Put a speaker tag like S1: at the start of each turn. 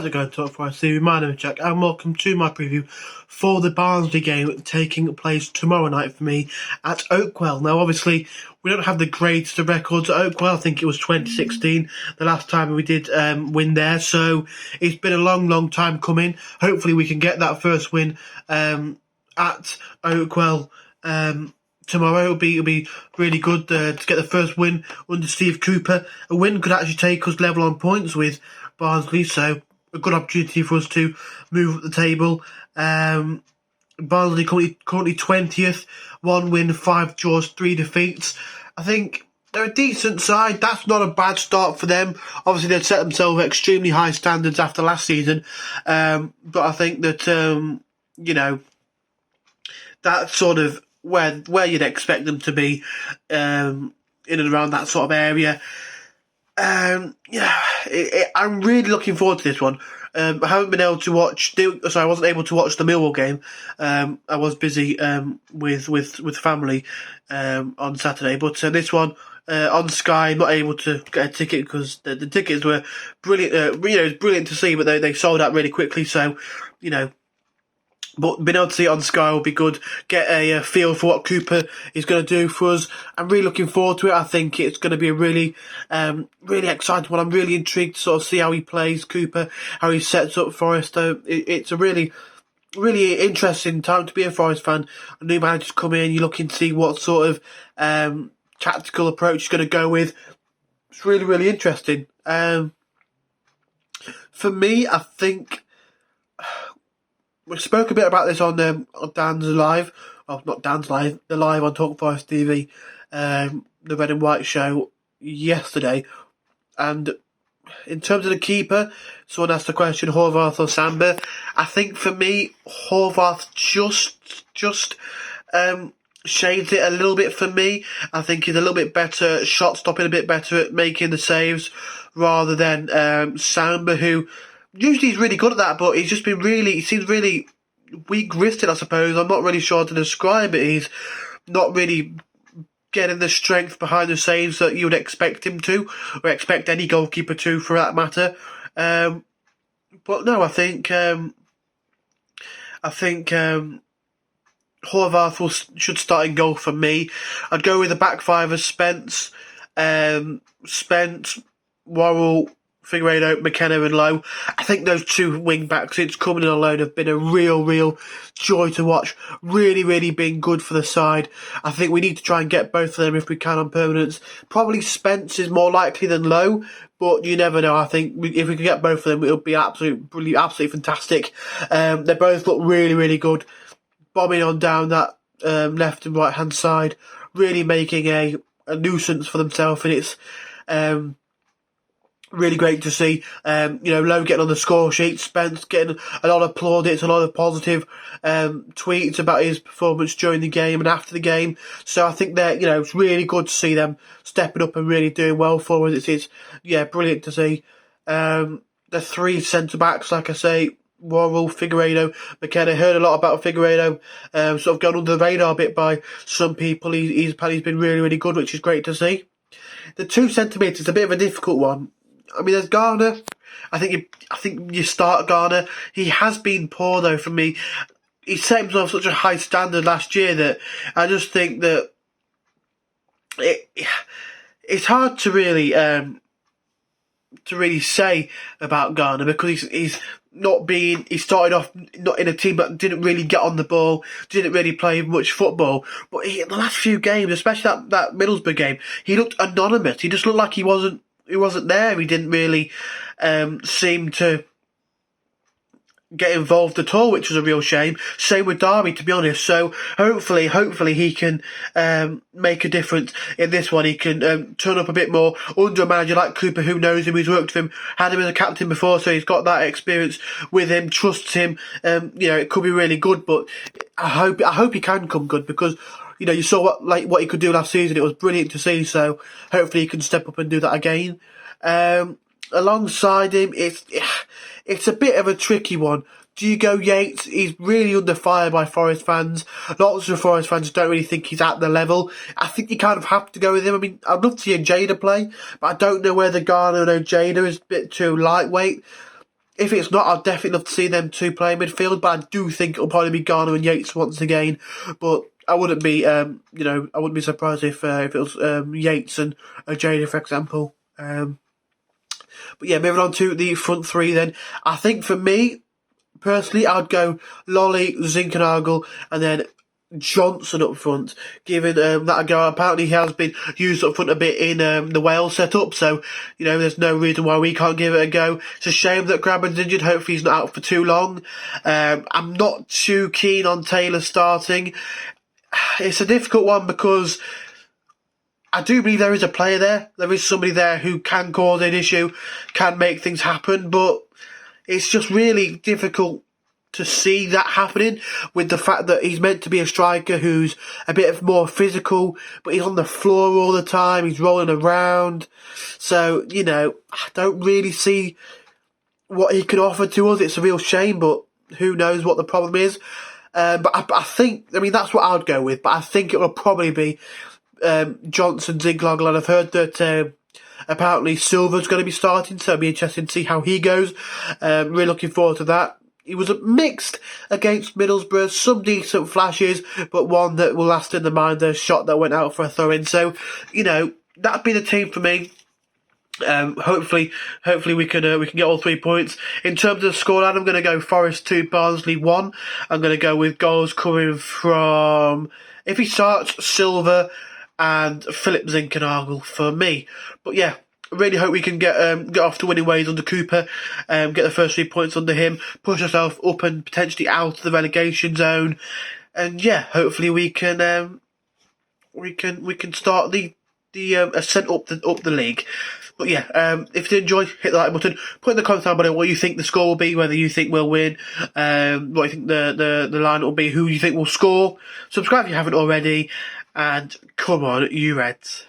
S1: it going, Top 5 TV? My name is Jack, and welcome to my preview for the Barnsley game taking place tomorrow night for me at Oakwell. Now, obviously, we don't have the greatest of records at Oakwell. I think it was 2016, the last time we did win there, so it's been a long time coming. Hopefully, we can get that first win at Oakwell tomorrow. It'll be really good to get the first win under Steve Cooper. A win could actually take us level on points with Barnsley, so a good opportunity for us to move up the table. Barnsley currently 20th, 1 win, 5 draws, 3 defeats. I think they're a decent side. That's not a bad start for them. Obviously, they've set themselves extremely high standards after last season, but I think that that's sort of where you'd expect them to be, in and around that sort of area. I'm really looking forward to this one. I haven't been able to watch. I wasn't able to watch the Millwall game. I was busy with family on Saturday, but this one on Sky, not able to get a ticket because the tickets were brilliant. It was brilliant to see, but they sold out really quickly. So, but being able to see it on Sky will be good. Get a feel for what Cooper is going to do for us. I'm really looking forward to it. I think it's going to be a really exciting one. I'm really intrigued to sort of see how he plays, Cooper, how he sets up Forest. It's a really interesting time to be a Forest fan. A new manager's come in. You're looking to see what sort of tactical approach he's going to go with. It's really interesting. For me, I think we spoke a bit about this on Dan's Live. Well, not Dan's Live, the live on Talk Forest TV, the Red and White show yesterday. And in terms of the keeper, someone asked the question, Horvath or Samba. I think for me, Horvath just shades it a little bit for me. I think he's a little bit better, shot stopping a bit better at making the saves, rather than Samba, who usually he's really good at that, but he's just been he seems really weak-wristed, I suppose. I'm not really sure how to describe it. He's not really getting the strength behind the saves that you would expect him to, or expect any goalkeeper to, for that matter. But no, I think Horvath should start in goal for me. I'd go with the back five of Spence, Worrell, Figueiredo, McKenna and Lowe. I think those two wing-backs, since coming in alone, have been a real joy to watch. Really been good for the side. I think we need to try and get both of them if we can on permanence. Probably Spence is more likely than Lowe, but you never know. I think if we can get both of them, it'll be absolutely fantastic. They both look really good. Bombing on down that left and right-hand side, really making a nuisance for themselves, and it's really great to see. Lowe getting on the score sheet, Spence getting a lot of plaudits, a lot of positive tweets about his performance during the game and after the game. So I think that it's really good to see them stepping up and really doing well for us. It's brilliant to see. The three centre backs, like I say, Worrell, Figueiredo, McKenna. Heard a lot about Figueiredo, sort of gone under the radar a bit by some people. He's been really good, which is great to see. The 2 centimetres is a bit of a difficult one. I mean, there's Garner. I think you start Garner. He has been poor though for me. He set himself such a high standard last year that I just think that it's hard to really say about Garner, because he's not been. He started off not in a team that didn't really get on the ball, didn't really play much football. But in the last few games, especially that Middlesbrough game, he looked anonymous. He just looked like he wasn't there. He didn't really seem to get involved at all, which was a real shame. Same with Derby, to be honest. So hopefully he can make a difference in this one. He can turn up a bit more under a manager like Cooper, who knows him, who's worked with him, had him as a captain before, so he's got that experience with him, trusts him. It could be really good, but I hope he can come good, because you saw what he could do last season. It was brilliant to see. So hopefully he can step up and do that again. Alongside him, it's a bit of a tricky one. Do you go Yates? He's really under fire by Forest fans. Lots of Forest fans don't really think he's at the level. I think you kind of have to go with him. I mean, I'd love to see Jada play, but I don't know whether Garner or Jada is a bit too lightweight. if it's not, I'd definitely love to see them two play midfield, but I do think it'll probably be Garner and Yates once again. But I wouldn't be, I wouldn't be surprised if it was Yates and Jada, for example. But yeah, moving on to the front three then. I think for me, personally, I'd go Lolly, Zinkernagel, and then Johnson up front, given that a go. Apparently he has been used up front a bit in the Wales setup, so there's no reason why we can't give it a go. It's a shame that Grabban's injured. Hopefully he's not out for too long. I'm not too keen on Taylor starting. It's a difficult one because I do believe there is a player there. There is somebody there who can cause an issue, can make things happen, but it's just really difficult to see that happening with the fact that he's meant to be a striker who's a bit more physical, but he's on the floor all the time, he's rolling around. So, I don't really see what he can offer to us. It's a real shame, but who knows what the problem is. But I think, that's what I'd go with, but I think it will probably be Johnson, Zinkernagel, and I've heard that apparently Silver's going to be starting, so it'll be interesting to see how he goes. Really looking forward to that. He was mixed against Middlesbrough, some decent flashes, but one that will last in the mind, the shot that went out for a throw-in. So, that'd be the team for me. Hopefully we can get all 3 points. In terms of the scoreline, I'm going to go Forest 2, Barnsley 1. I'm going to go with goals coming from, if he starts, Silver and Philip Zinkernagel for me. But yeah, really hope we can get off to winning ways under Cooper, get the first 3 points under him, push ourselves up and potentially out of the relegation zone, and yeah, hopefully we can start the ascent up the league. But yeah, if you enjoyed, hit the like button. Put in the comments down below what you think the score will be, whether you think we'll win, what you think the line will be, who you think will score. Subscribe if you haven't already, and come on, you Reds.